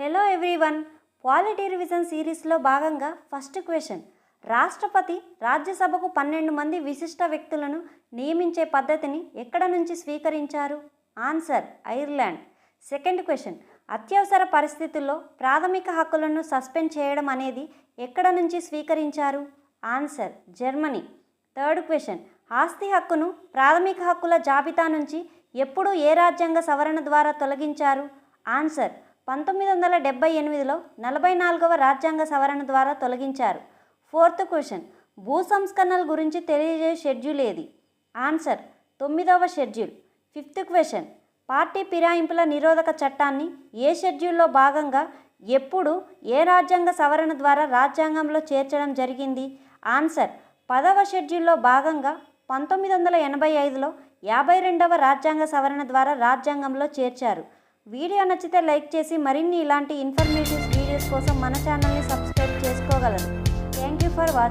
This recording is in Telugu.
హలో ఎవ్రీవన్, పాలిటీ రివిజన్ సిరీస్లో భాగంగా ఫస్ట్ క్వశ్చన్. రాష్ట్రపతి రాజ్యసభకు 12 మంది విశిష్ట వ్యక్తులను నియమించే పద్ధతిని ఎక్కడ నుంచి స్వీకరించారు? Answer Ireland. Second question. అత్యవసర పరిస్థితుల్లో ప్రాథమిక హక్కులను సస్పెండ్ చేయడం అనేది ఎక్కడ నుంచి స్వీకరించారు? Answer Germany. Third question. ఆస్తి హక్కును ప్రాథమిక హక్కుల జాబితా నుంచి ఎప్పుడు ఏ రాజ్యాంగ సవరణ ద్వారా తొలగించారు? ఆన్సర్ 1978లో 44వ రాజ్యాంగ సవరణ ద్వారా తొలగించారు. Fourth question. భూ సంస్కరణల గురించి తెలియజేసే షెడ్యూల్ ఏది? ఆన్సర్ 9వ షెడ్యూల్. Fifth question. పార్టీ ఫిరాయింపుల నిరోధక చట్టాన్ని ఏ షెడ్యూల్లో భాగంగా ఎప్పుడు ఏ రాజ్యాంగ సవరణ ద్వారా రాజ్యాంగంలో చేర్చడం జరిగింది? ఆన్సర్ 10వ షెడ్యూల్లో భాగంగా 1985లో 52వ రాజ్యాంగ సవరణ ద్వారా రాజ్యాంగంలో చేర్చారు. వీడియో నచ్చితే లైక్ చేసి మరిన్ని ఇలాంటి ఇన్ఫర్మేటివ్ వీడియోస్ కోసం మన ఛానల్ని సబ్స్క్రైబ్ చేసుకోగలరు. Thank you for watching.